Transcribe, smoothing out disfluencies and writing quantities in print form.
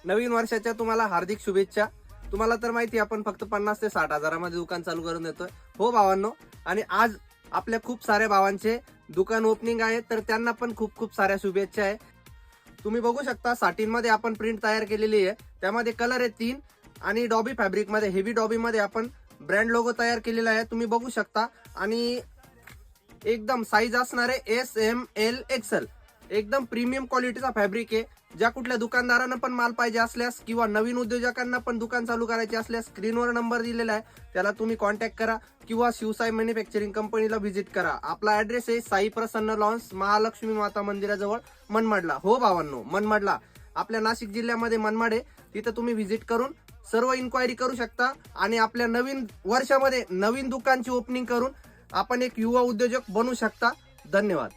नवीन वर्षाच्या तुम्हाला हार्दिक शुभेच्छा। तुम्हाला तर माहिती आपण फक्त 50 ते 60 हजारामध्ये दुकान चालू करून देतोय हो भावांनो। आणि आज आपल्या खूप साऱ्या भावांचे दुकान ओपनिंग आहे, तर त्यांना पण खूप खूप साऱ्या शुभेच्छा आहे। तुम्ही बघू शकता साटिन मध्ये आपण प्रिंट तयार केलेली आहे, त्यामध्ये कलर आहे 3 आणि डॉबी फॅब्रिक मध्ये हेवी डॉबी मध्ये आपण ब्रँड लोगो तयार केलेला आहे, तुम्ही बघू शकता। आणि एकदम साईज असणार आहे SML XL, एकदम प्रीमियम क्वालिटीचा फॅब्रिक आहे। ज्या कुठल्या दुकानदारांना पण माल पाहिजे असल्यास किंवा नवीन उद्योजकांना पण दुकान चालू करायचे असल्यास स्क्रीनवर नंबर दिलेला आहे, त्याला तुम्ही कॉन्टॅक्ट करा किंवा शिवसाई मॅन्युफॅक्चरिंग कंपनीला व्हिजिट करा। आपला ऍड्रेस आहे साई प्रसन्न लॉन्स, महालक्ष्मी माता मंदिराजवळ, मनमाडला हो भावांनो, मनमाडला आपल्या नाशिक जिल्ह्यामध्ये मनमाड आहे, तिथे तुम्ही व्हिजिट करून सर्व इन्क्वायरी करू शकता। आणि आपल्या नवीन वर्षामध्ये नवीन दुकानची ओपनिंग करून आपण एक युवा उद्योजक बनू शकता। धन्यवाद।